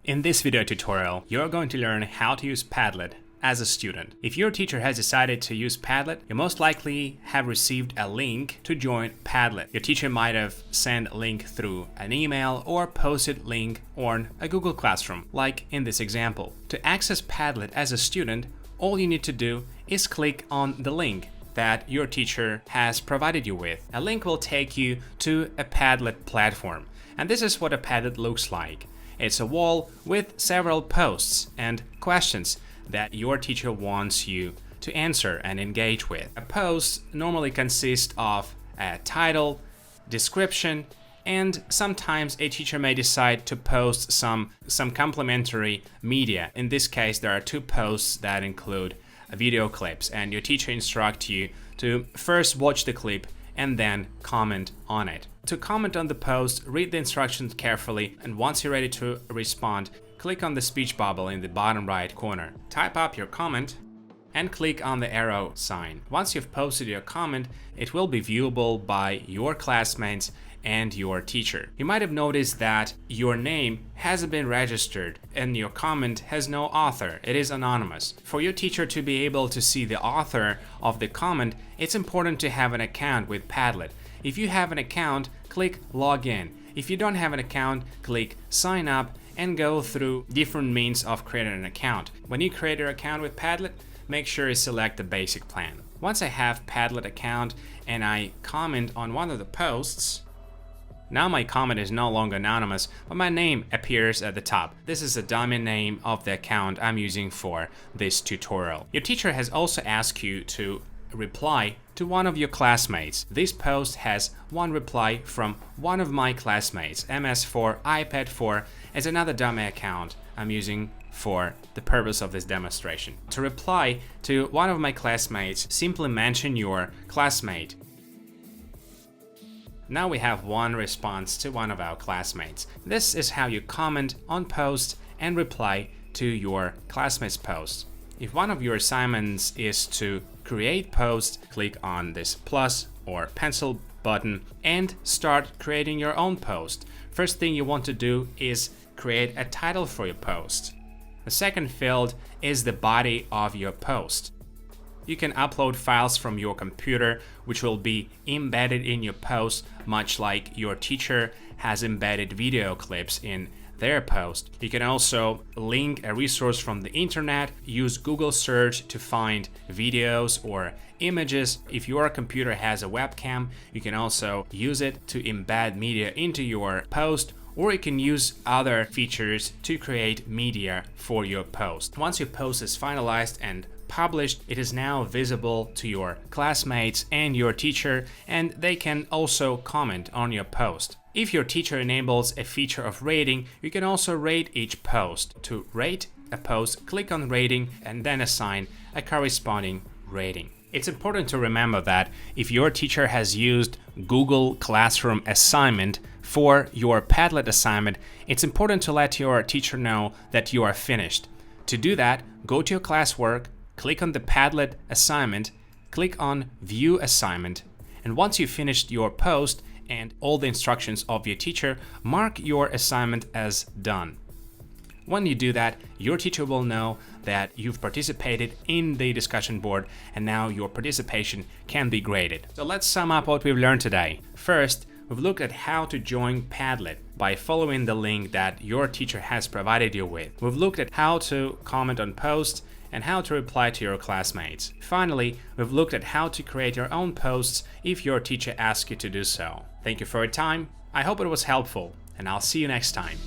In this video tutorial, you're going to learn how to use Padlet as a student. If your teacher has decided to use Padlet, you most likely have received a link to join Padlet. Your teacher might have sent a link through an email or posted link on a Google Classroom, like in this example. To access Padlet as a student, all you need to do is click on the link that your teacher has provided you with. A link will take you to a Padlet platform, and this is what a Padlet looks like. It's a wall with several posts and questions that your teacher wants you to answer and engage with. A post normally consists of a title, description, and sometimes a teacher may decide to post some complementary media. In this case, there are two posts that include video clips, and your teacher instructs you to first watch the clip and then comment on it. To comment on the post, read the instructions carefully, and once you're ready to respond, click on the speech bubble in the bottom right corner. Type up your comment and click on the arrow sign. Once you've posted your comment, it will be viewable by your classmates and your teacher. You might have noticed that your name hasn't been registered and your comment has no author. It is anonymous. For your teacher to be able to see the author of the comment, it's important to have an account with Padlet. If you have an account, click Login. If you don't have an account, click Sign Up and go through different means of creating an account. When you create your account with Padlet, make sure you select the basic plan. Once I have Padlet account and I comment on one of the posts, now my comment is no longer anonymous, but my name appears at the top. This is the domain name of the account I'm using for this tutorial. Your teacher has also asked you to reply to one of your classmates. This post has one reply from one of my classmates. MS4 iPad4 is another domain account I'm using for the purpose of this demonstration. To reply to one of my classmates, simply mention your classmate. Now we have one response to one of our classmates. This is how you comment on posts and reply to your classmate's post. If one of your assignments is to create posts, click on this plus or pencil button and start creating your own post. First thing you want to do is create a title for your post. The second field is the body of your post. You can upload files from your computer, which will be embedded in your post, much like your teacher has embedded video clips in their post. You can also link a resource from the internet, use Google search to find videos or images. If your computer has a webcam, you can also use it to embed media into your post, or you can use other features to create media for your post. Once your post is finalized and published, it is now visible to your classmates and your teacher, and they can also comment on your post. If your teacher enables a feature of rating, you can also rate each post. To rate a post, click on rating and then assign a corresponding rating. It's important to remember that if your teacher has used Google Classroom assignment for your Padlet assignment, it's important to let your teacher know that you are finished. To do that, go to your classwork, click on the Padlet assignment, click on View Assignment, and once you've finished your post and all the instructions of your teacher, mark your assignment as done. When you do that, your teacher will know that you've participated in the discussion board and now your participation can be graded. So let's sum up what we've learned today. First, we've looked at how to join Padlet by following the link that your teacher has provided you with. We've looked at how to comment on posts and how to reply to your classmates. Finally, we've looked at how to create your own posts if your teacher asks you to do so. Thank you for your time. I hope it was helpful, and I'll see you next time.